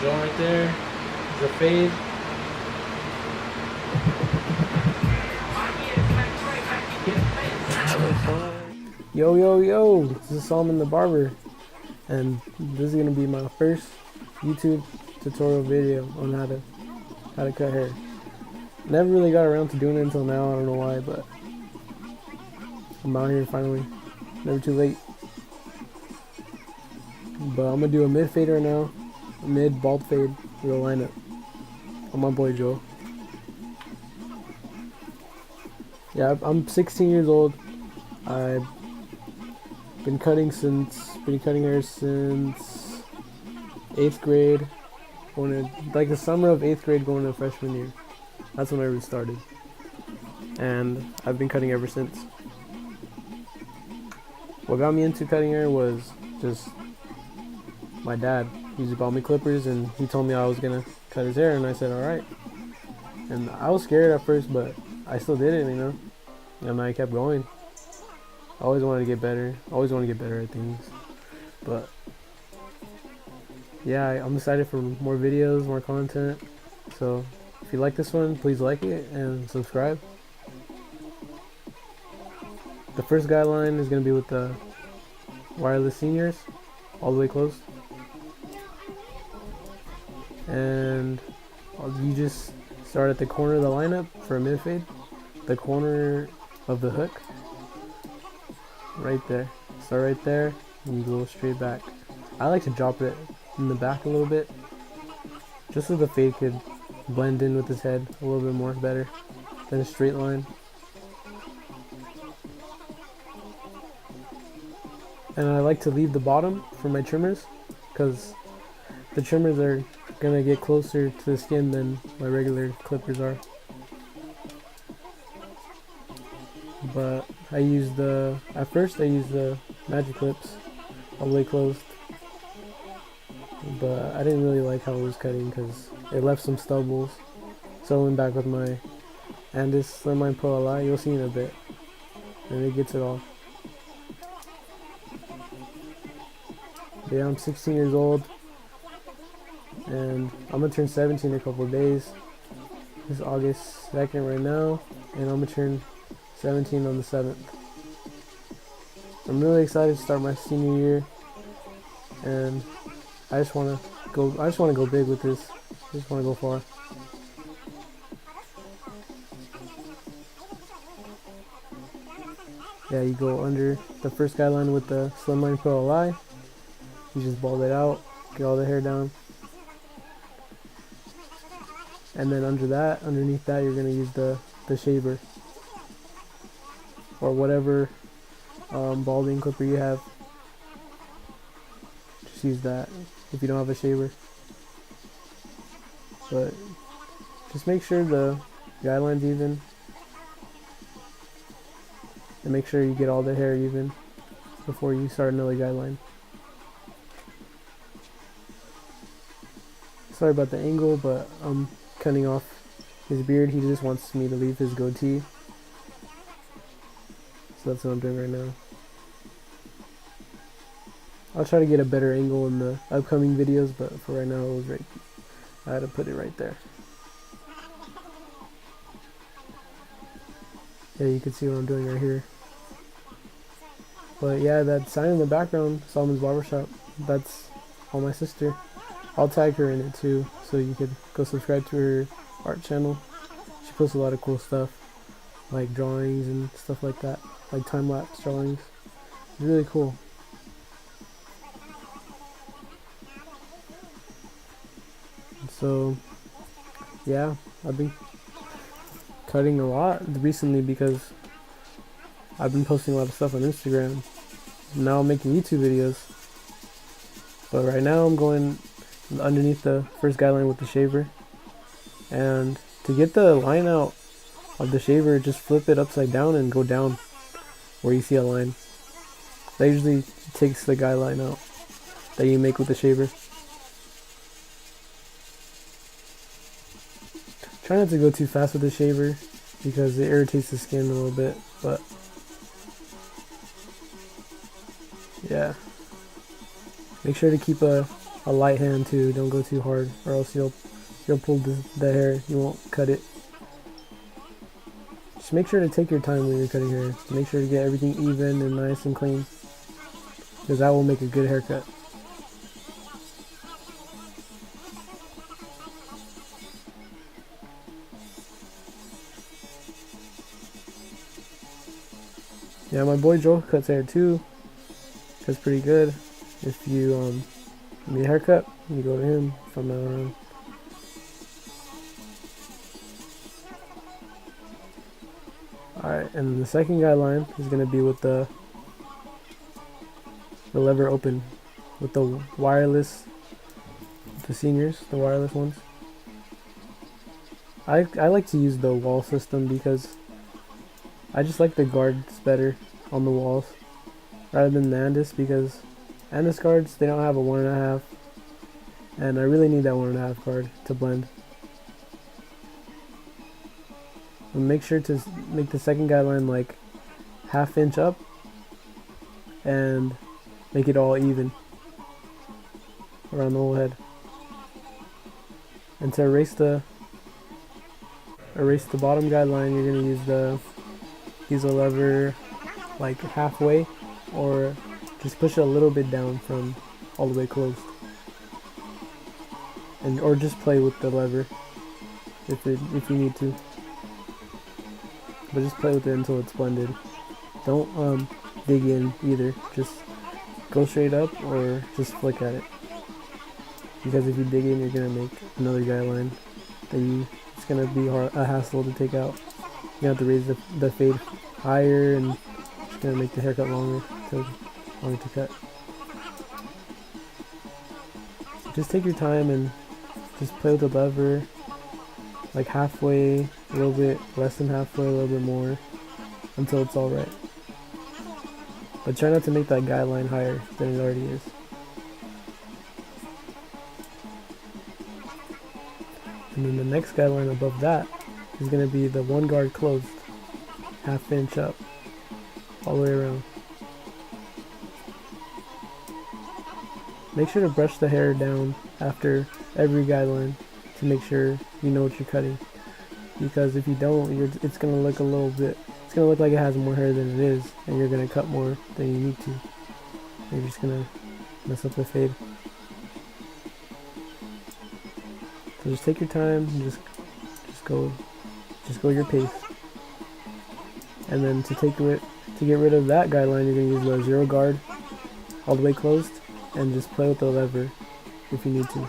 drone right there. The fade. Yo, yo, yo, this is Solomon the Barber, and this is gonna be my first YouTube tutorial video on how to cut hair. Never really got around to doing it until now, I don't know why, but I'm out here finally. Never too late. But I'm gonna do a mid fade right now, a mid bald fade with a lineup on my boy Joe. Yeah, I'm 16 years old. I've been cutting hair since 8th grade, going to, like the summer of 8th grade going to freshman year. That's when I really started. And I've been cutting ever since. What got me into cutting hair was just my dad. He just bought me clippers and he told me I was gonna cut his hair, and I said alright. And I was scared at first, but I still did it, you know. And I kept going. I always wanted to get better. Always want to get better at things. But yeah, I'm excited for more videos, more content. So if you like this one, please like it and subscribe. The first guideline is going to be with the wireless seniors, all the way closed. And you just start at the corner of the lineup for a mid fade. The corner of the hook. Right there. Start right there and you go straight back. I like to drop it in the back a little bit, just so the fade could blend in with his head a little bit more better than a straight line. And I like to leave the bottom for my trimmers, because the trimmers are gonna get closer to the skin than my regular clippers are. But at first I used the magic clips all the way closed, but I didn't really like how it was cutting because it left some stubbles. So I went back with my Andis Slimline Pro Li. You'll see in a bit, and it gets it all. But yeah, I'm 16 years old, and I'm gonna turn 17 in a couple of days. It's August 2nd right now, and I'm gonna turn 17 on the 7th. I'm really excited to start my senior year, and I just want to go big with this. I just want to go far. Yeah, you go under the first guideline with the Slimline Pro Li. You just bald it out, get all the hair down, and then underneath that, you're gonna use the shaver or whatever balding clipper you have. Just use that if you don't have a shaver. But just make sure the guideline's even, and make sure you get all the hair even before you start another guideline. Sorry about the angle, but I'm cutting off his beard. He just wants me to leave his goatee, so that's what I'm doing right now. I'll try to get a better angle in the upcoming videos, but for right now it was right. I had to put it right there. Yeah, you can see what I'm doing right here. But yeah, that sign in the background, Solomon's Barbershop, that's all my sister. I'll tag her in it too, so you could go subscribe to her art channel. She posts a lot of cool stuff, like drawings and stuff like that, like time-lapse drawings. It's really cool. So yeah, I've been cutting a lot recently because I've been posting a lot of stuff on Instagram. Now I'm making YouTube videos, but right now I'm going underneath the first guideline with the shaver. And to get the line out of the shaver, just flip it upside down and go down where you see a line. That usually takes the guideline out that you make with the shaver. Try not to go too fast with the shaver because it irritates the skin a little bit, but yeah. Make sure to keep a a light hand too. Don't go too hard, or else you'll pull the hair. You won't cut it. Just make sure to take your time when you're cutting hair. Make sure to get everything even and nice and clean, because that will make a good haircut. Yeah, my boy Joel cuts hair too. That's pretty good. If you need a haircut, you go to him from now on. Alright, and the second guideline is going to be with the lever open, with the wireless, the seniors, the wireless ones. I like to use the wall system because I just like the guards better on the walls rather than the Andis, because Andis guards, they don't have a 1.5, and I really need that 1.5 guard to blend. And make sure to make the second guideline like 1/2 inch up and make it all even around the whole head. And to erase the bottom guideline, you're gonna use a lever like halfway, or just push it a little bit down from all the way closed, and or just play with the lever if you need to, but just play with it until it's blended. Don't dig in either, just go straight up or just flick at it, because if you dig in, you're gonna make another guideline that it's gonna be a hassle to take out. You have to raise the fade higher, and it's gonna make the haircut longer to cut. Just take your time and just play with the lever, like halfway, a little bit less than halfway, a little bit more, until it's all right. But try not to make that guideline higher than it already is. And then the next guideline above that is going to be the one guard closed, 1/2 inch up, all the way around. Make sure to brush the hair down after every guideline to make sure you know what you're cutting, because if you don't, it's going to look it's going to look like it has more hair than it is, and you're going to cut more than you need to. You're just going to mess up the fade. So just take your time and just go your pace. And then to get rid of that guideline, you're going to use the 0 guard all the way closed, and just play with the lever if you need to.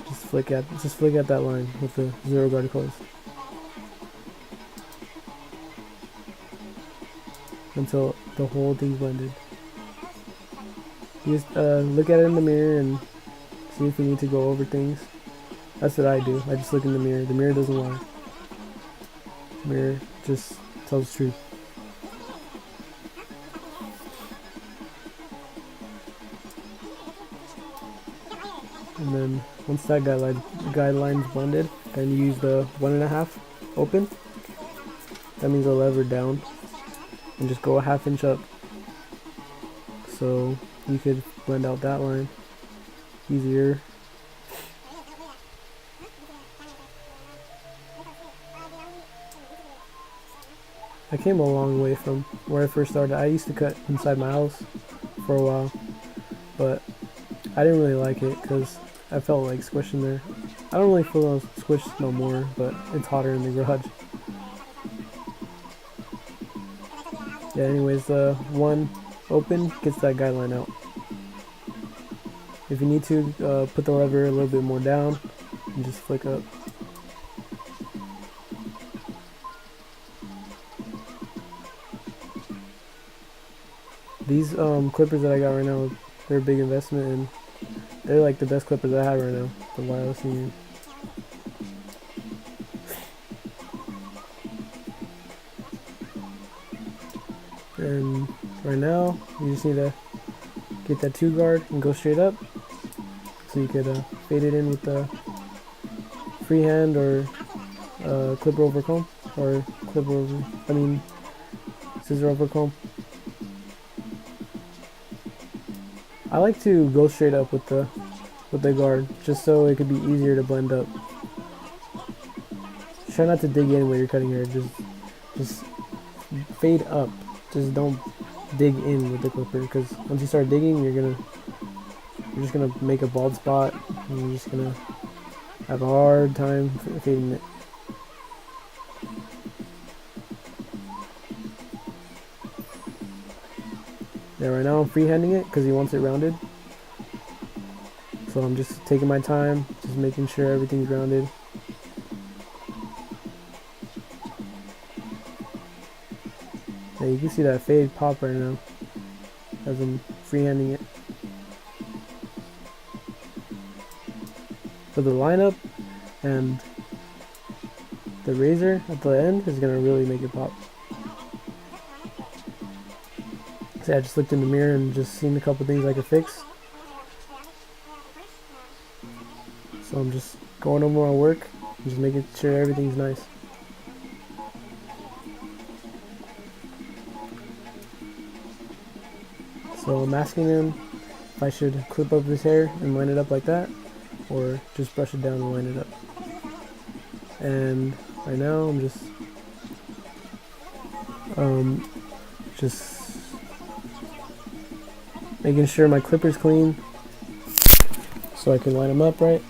Just flick at that line with the 0 guard closed until the whole thing's blended. You just look at it in the mirror and see if you need to go over things. That's what I do. I just look in the mirror. The mirror doesn't lie. The mirror just tells the truth. And then once that guideline's blended, then you use the 1.5 open. That means a lever down, and just go a 1/2 inch up, so you could blend out that line easier. I came a long way from where I first started. I used to cut inside my house for a while, but I didn't really like it because I felt like squishing there. I don't really feel squished no more, but it's hotter in the garage. Yeah, anyways, the one open gets that guideline out. If you need to, put the lever a little bit more down and just flick up. These clippers that I got right now, they're a big investment, and they're like the best clippers I have right now, the wireless union. And right now, you just need to get that 2 guard and go straight up, so you could fade it in with the freehand or clipper over comb, or scissor over comb. I like to go straight up with the guard, just so it could be easier to blend up. Try not to dig in when you're cutting hair. Just fade up. Just don't dig in with the clipper, because once you start digging, you're just gonna make a bald spot, and you're just gonna have a hard time fading it. Yeah, right now I'm freehanding it because he wants it rounded. So I'm just taking my time, just making sure everything's rounded. Yeah, you can see that fade pop right now as I'm freehanding it. So the lineup and the razor at the end is gonna really make it pop. So yeah, I just looked in the mirror and just seen a couple things I could fix. So I'm just going over my work, just making sure everything's nice. So I'm asking him if I should clip up his hair and line it up like that, or just brush it down and line it up. And right now I'm just making sure my clipper's clean so I can line them up right.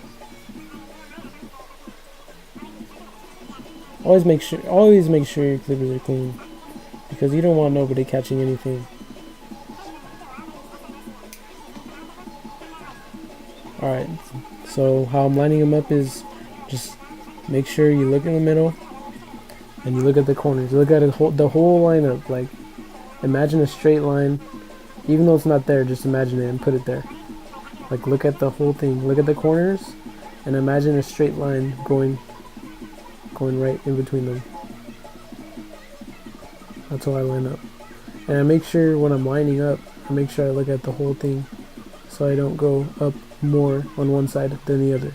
Always make sure your clippers are clean, because you don't want nobody catching anything. Alright, so how I'm lining them up is just make sure you look in the middle and you look at the corners. You look at the whole lineup. Like, imagine a straight line. Even though it's not there, just imagine it and put it there. Like, look at the whole thing. Look at the corners and imagine a straight line going right in between them. That's how I line up. And I make sure when I'm lining up, I make sure I look at the whole thing so I don't go up more on one side than the other.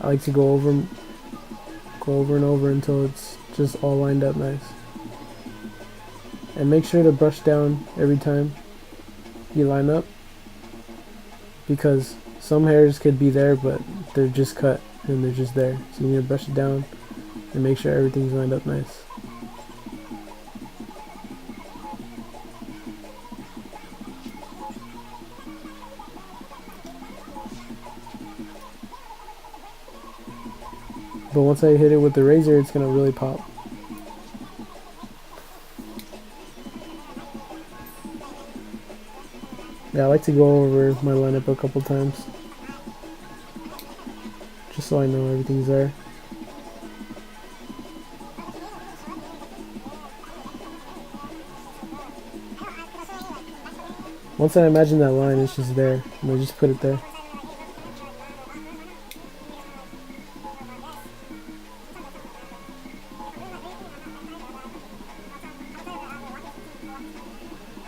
I like to go over and over until it's just all lined up nice. And make sure to brush down every time you line up, because some hairs could be there but they're just cut and they're just there. So you need to brush it down and make sure everything's lined up nice. But once I hit it with the razor, it's gonna really pop. Yeah, I like to go over my lineup a couple times, just so I know everything's there. Once I imagine that line, it's just there, and I just put it there.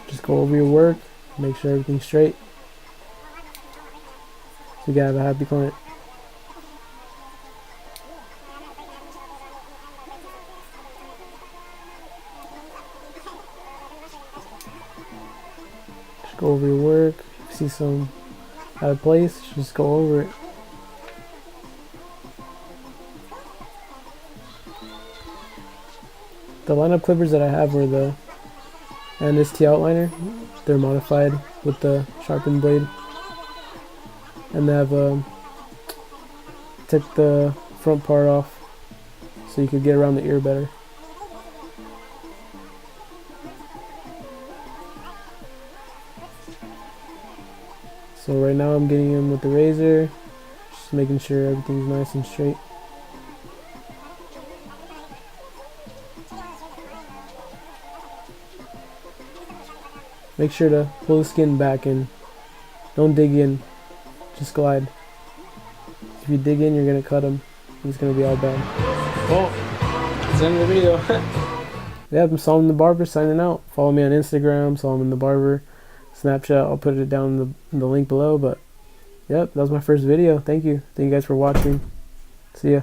Just go over your work, make sure everything's straight, so you can have a happy client. Just go over your work. If you see some out of place, just go over it. The lineup clippers that I have were the NST outliner. They're modified with the sharpened blade, and they have took the front part off so you could get around the ear better. So right now I'm getting in with the razor, just making sure everything's nice and straight. Make sure to pull the skin back and don't dig in, just glide. If you dig in, you're gonna cut them. It's gonna be all bad. Well, that's the end of the video. Yeah, I'm Solomon the Barber signing out. Follow me on Instagram, Solomon the Barber. Snapchat, I'll put it down in the link below. But yep, that was my first video. Thank you. Thank you guys for watching. See ya.